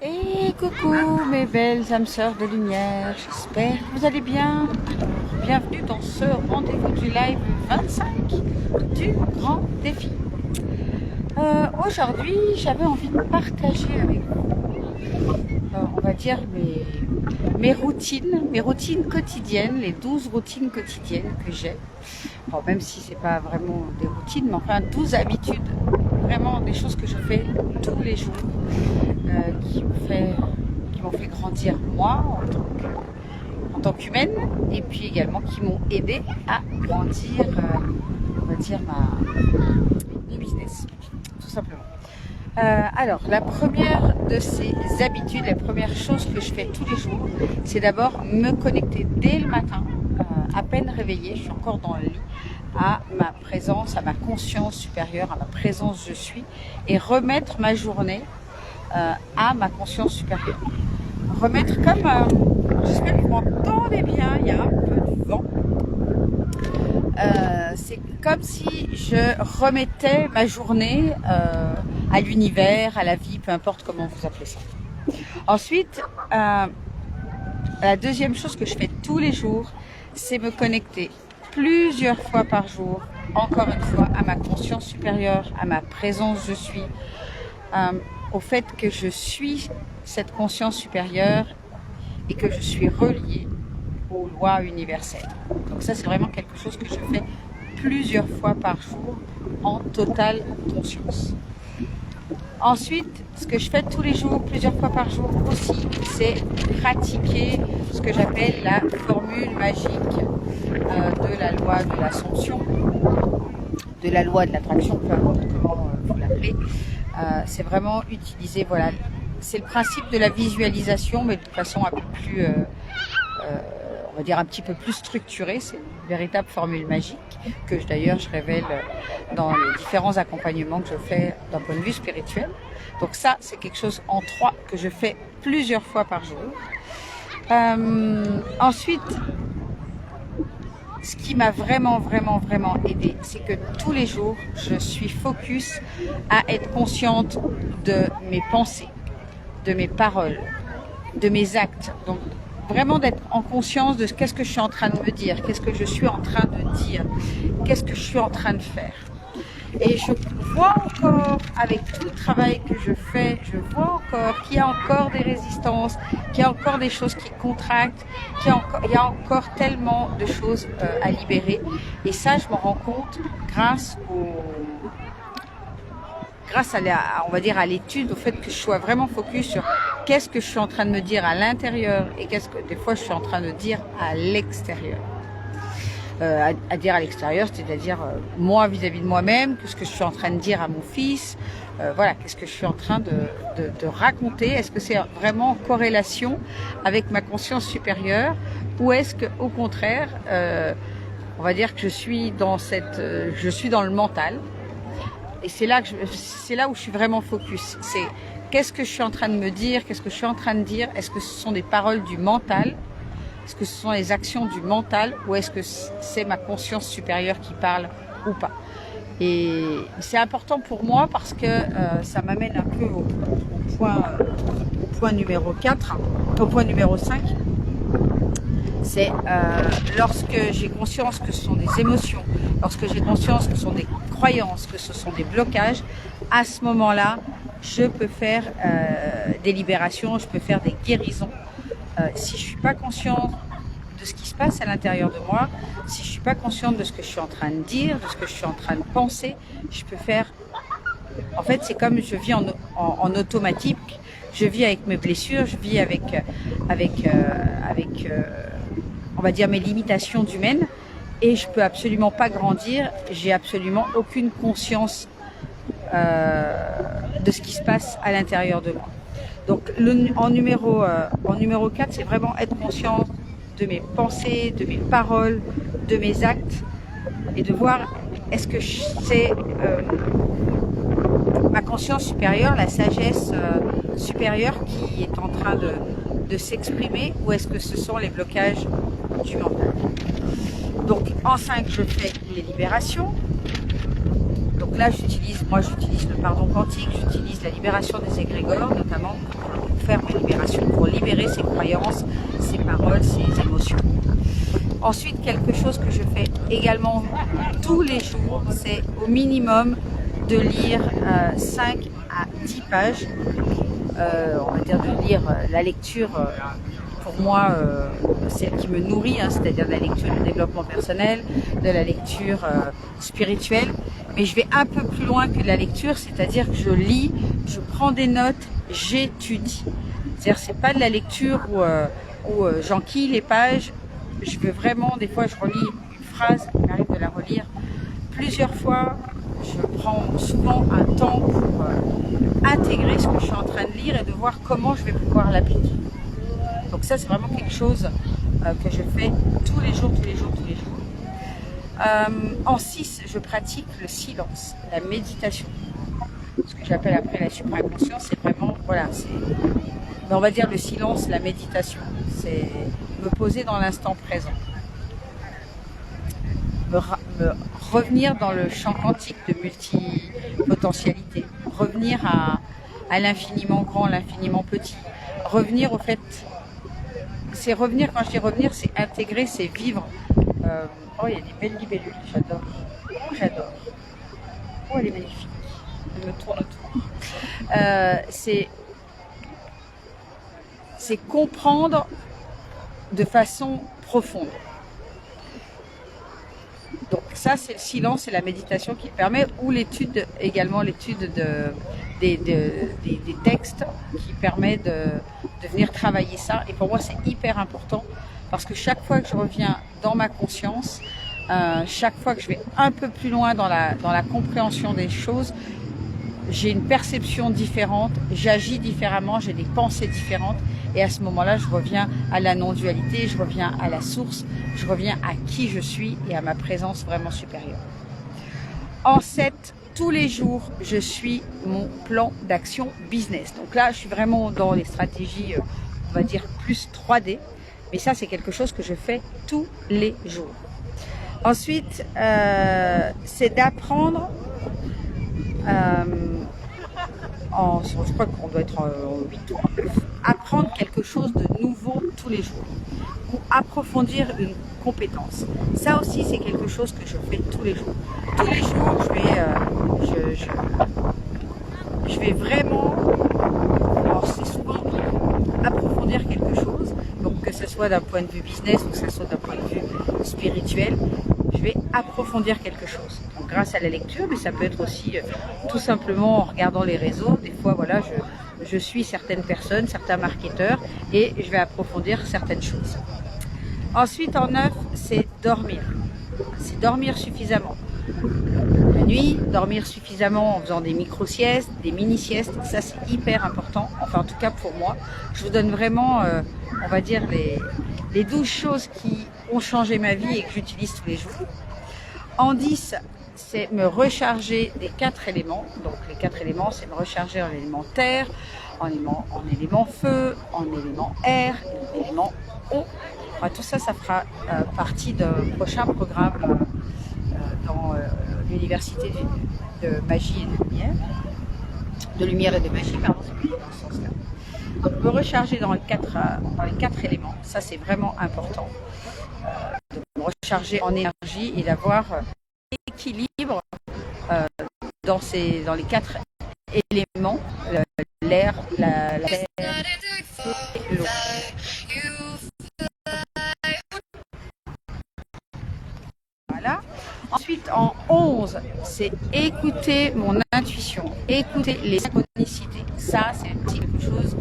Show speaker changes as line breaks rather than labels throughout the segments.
Et coucou mes belles âmes sœurs de lumière, j'espère que vous allez bien. Alors, bienvenue dans ce rendez-vous du live 25 du grand défi. Aujourd'hui, j'avais envie de partager avec vous, on va dire mes routines quotidiennes, les 12 routines quotidiennes que j'ai. Bon, même si c'est pas vraiment des routines, mais enfin 12 habitudes, vraiment des choses que je fais tous les jours, qui m'ont fait grandir moi en tant qu'humaine, et puis également qui m'ont aidé à grandir, on va dire mon business, tout simplement. Alors, la première de ces habitudes, la première chose que je fais tous les jours, c'est d'abord me connecter dès le matin, à peine réveillée, je suis encore dans le lit, à ma présence, à ma conscience supérieure, à ma présence je suis, et remettre ma journée à ma conscience supérieure. Remettre comme, j'espère que vous m'entendez bien, il y a un peu de vent. C'est comme si je remettais ma journée à l'univers, à la vie, peu importe comment vous appelez ça. Ensuite, la deuxième chose que je fais tous les jours, c'est me connecter plusieurs fois par jour, encore une fois, à ma conscience supérieure, à ma présence je suis, au fait que je suis cette conscience supérieure et que je suis reliée aux lois universelles. Donc ça, c'est vraiment quelque chose que je fais plusieurs fois par jour en totale conscience. Ensuite, ce que je fais tous les jours, plusieurs fois par jour aussi, c'est pratiquer ce que j'appelle la formule magique de la loi de l'ascension, de la loi de l'attraction, peu importe comment vous l'appelez. C'est vraiment utiliser, voilà, c'est le principe de la visualisation, mais de façon un peu plus, on va dire un petit peu plus structurée. C'est une véritable formule magique que d'ailleurs je révèle dans les différents accompagnements que je fais d'un point de vue spirituel. Donc ça, c'est quelque chose en 3 que je fais plusieurs fois par jour. Ensuite, ce qui m'a vraiment aidé, c'est que tous les jours, je suis focus à être consciente de mes pensées, de mes paroles, de mes actes. Donc, vraiment d'être en conscience de qu'est-ce que je suis en train de me dire, qu'est-ce que je suis en train de dire, qu'est-ce que je suis en train de faire. Et je vois encore, avec tout le travail que je fais, je vois encore qu'il y a encore des résistances, qu'il y a encore des choses qui contractent, qu'il y a encore tellement de choses à libérer. Et ça, je m'en rends compte grâce on va dire à l'étude, au fait que je sois vraiment focus sur qu'est-ce que je suis en train de me dire à l'intérieur et qu'est-ce que des fois je suis en train de dire à l'extérieur. À dire à l'extérieur, c'est-à-dire moi vis-à-vis de moi-même, qu'est-ce que je suis en train de dire à mon fils, voilà, qu'est-ce que je suis en train de raconter, est-ce que c'est vraiment en corrélation avec ma conscience supérieure ou est-ce que au contraire, on va dire que je suis dans le mental. Et c'est là où je suis vraiment focus. C'est qu'est-ce que je suis en train de me dire, qu'est-ce que je suis en train de dire, est-ce que ce sont des paroles du mental? Est-ce que ce sont les actions du mental ou est-ce que c'est ma conscience supérieure qui parle ou pas? Et c'est important pour moi parce que ça m'amène un peu au point numéro 4, au point numéro 5. C'est lorsque j'ai conscience que ce sont des émotions, lorsque j'ai conscience que ce sont des croyances, que ce sont des blocages, à ce moment-là, je peux faire des libérations, je peux faire des guérisons. Si je suis pas consciente de ce qui se passe à l'intérieur de moi, si je suis pas consciente de ce que je suis en train de dire, de ce que je suis en train de penser, je peux faire... En fait, c'est comme je vis en automatique, je vis avec mes blessures, je vis avec on va dire mes limitations humaines et je peux absolument pas grandir, j'ai absolument aucune conscience de ce qui se passe à l'intérieur de moi. Donc en numéro 4, c'est vraiment être conscient de mes pensées, de mes paroles, de mes actes et de voir est-ce que c'est ma conscience supérieure, la sagesse supérieure qui est en train de s'exprimer ou est-ce que ce sont les blocages du mental. Donc en 5, je fais les libérations. Donc là, j'utilise le pardon quantique, j'utilise la libération des égrégores, notamment pour faire libérer ses croyances, ses paroles, ses émotions. Ensuite, quelque chose que je fais également tous les jours, c'est au minimum de lire 5 à 10 pages, on va dire de lire la lecture, pour moi, celle qui me nourrit, hein, c'est-à-dire de la lecture de développement personnel, de la lecture spirituelle, mais je vais un peu plus loin que la lecture, c'est-à-dire que je lis, je prends des notes, j'étudie. C'est-à-dire c'est pas de la lecture où j'enquille les pages, je veux vraiment, des fois je relis une phrase, il m'arrive de la relire plusieurs fois, je prends souvent un temps pour intégrer ce que je suis en train de lire et de voir comment je vais pouvoir l'appliquer. Donc ça c'est vraiment quelque chose que je fais tous les jours. En 6, je pratique le silence, la méditation. Ce que j'appelle après la supraconscience, c'est vraiment, voilà, on va dire le silence, la méditation. C'est me poser dans l'instant présent. Me revenir dans le champ quantique de multipotentialité. Revenir à l'infiniment grand, l'infiniment petit. Revenir au fait, c'est revenir, quand je dis revenir, c'est intégrer, c'est vivre. Oh, il y a des belles libellules, j'adore. Oh, j'adore. Oh, elle est magnifique. Elle me tourne autour. C'est comprendre de façon profonde. Donc ça, c'est le silence et la méditation qui permet, ou l'étude, également l'étude des textes qui permet de venir travailler ça. Et pour moi, c'est hyper important parce que chaque fois que je reviens dans ma conscience, chaque fois que je vais un peu plus loin dans la compréhension des choses, j'ai une perception différente, j'agis différemment, j'ai des pensées différentes. Et à ce moment-là, je reviens à la non-dualité, je reviens à la source, je reviens à qui je suis et à ma présence vraiment supérieure. En 7, tous les jours, je suis mon plan d'action business. Donc là, je suis vraiment dans les stratégies, on va dire, plus 3D. Mais ça, c'est quelque chose que je fais tous les jours. Ensuite, c'est d'apprendre... je crois qu'on doit être en 8 ou en 9, apprendre quelque chose de nouveau tous les jours ou approfondir une compétence. Ça aussi, c'est quelque chose que je fais tous les jours. Tous les jours, je vais vraiment, alors c'est souvent approfondir quelque chose, donc que ce soit d'un point de vue business ou que ce soit d'un point de vue spirituel, je vais approfondir quelque chose. Donc, grâce à la lecture, mais ça peut être aussi tout simplement en regardant les réseaux. Des fois, voilà, je suis certaines personnes, certains marketeurs et je vais approfondir certaines choses. Ensuite, en 9, c'est dormir. C'est dormir suffisamment. La nuit, dormir suffisamment en faisant des micro-siestes, des mini-siestes, ça c'est hyper important. Enfin, en tout cas pour moi, je vous donne vraiment, on va dire, les 12 choses qui ont changé ma vie et que j'utilise tous les jours. En 10, c'est me recharger des 4 éléments. Donc les 4 éléments, c'est me recharger en élément terre, en élément feu, en élément air, en élément eau. Enfin, tout ça, ça fera partie d'un prochain programme dans l'université de magie et de lumière. De lumière et de magie, pardon, c'est plutôt dans ce sens-là. Donc me recharger dans les 4 éléments, ça c'est vraiment important. De me recharger en énergie et d'avoir l'équilibre dans les 4 éléments, l'air, la terre et l'eau. Voilà. Ensuite, en 11, c'est écouter mon intuition, écouter les synchronicités. Ça, c'est quelque chose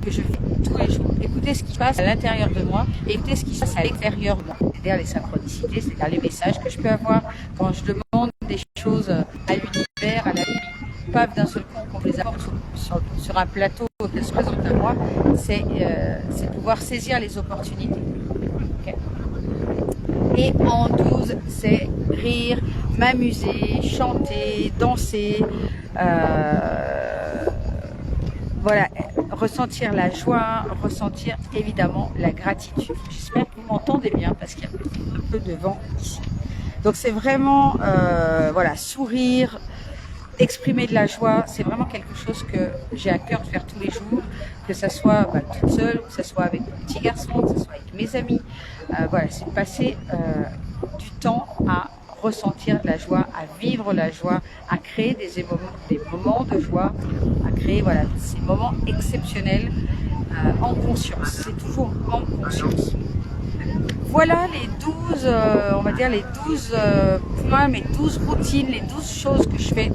que je fais tous les jours. Écouter ce qui se passe à l'intérieur de moi, écouter ce qui se passe à l'extérieur de moi. C'est-à-dire les synchronicités, c'est-à-dire les messages que je peux avoir quand je demande des choses à l'univers, à la vie. Paf, d'un seul coup, qu'on les apporte sur un plateau qu'elles se présentent à moi, c'est pouvoir saisir les opportunités. Okay. Et en 12, c'est rire, m'amuser, chanter, danser, voilà, ressentir la joie, ressentir évidemment la gratitude. J'espère que vous m'entendez bien parce qu'il y a un peu de vent ici. Donc c'est vraiment, voilà, sourire, exprimer de la joie, c'est vraiment quelque chose que j'ai à cœur de faire tous les jours, que ce soit toute seule, que ce soit avec mon petit garçon, que ce soit avec mes amis. Voilà, c'est de passer du temps à ressentir de la joie, à vivre la joie, à créer des moments de joie, à créer voilà, ces moments exceptionnels en conscience. C'est toujours en conscience. Voilà les 12, on va dire les 12 points, mes 12 routines, les 12 choses que je fais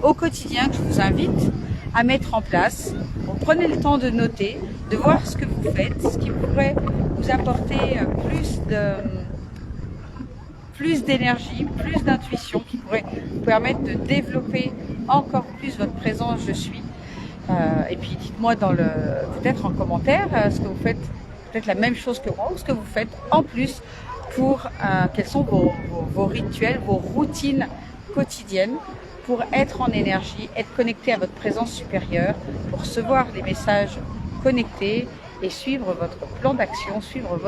au quotidien, que je vous invite à mettre en place. Bon, prenez le temps de noter, de voir ce que vous faites, ce qui pourrait vous apporter plus d'énergie, plus d'intuition, qui pourrait vous permettre de développer encore plus votre présence je suis. Et puis dites-moi peut-être en commentaire ce que vous faites, peut-être la même chose que moi, ou ce que vous faites en plus pour quels sont vos rituels, vos routines quotidiennes pour être en énergie, être connecté à votre présence supérieure, pour recevoir les messages connectés et suivre votre plan d'action, suivre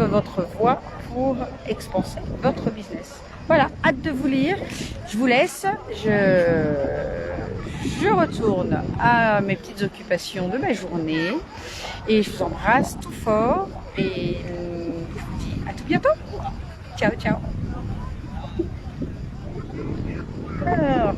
votre voie pour expanser votre business. Voilà, hâte de vous lire. Je vous laisse. Je retourne à mes petites occupations de ma journée. Et je vous embrasse tout fort. Et je vous dis à tout bientôt. Ciao, ciao. Alors,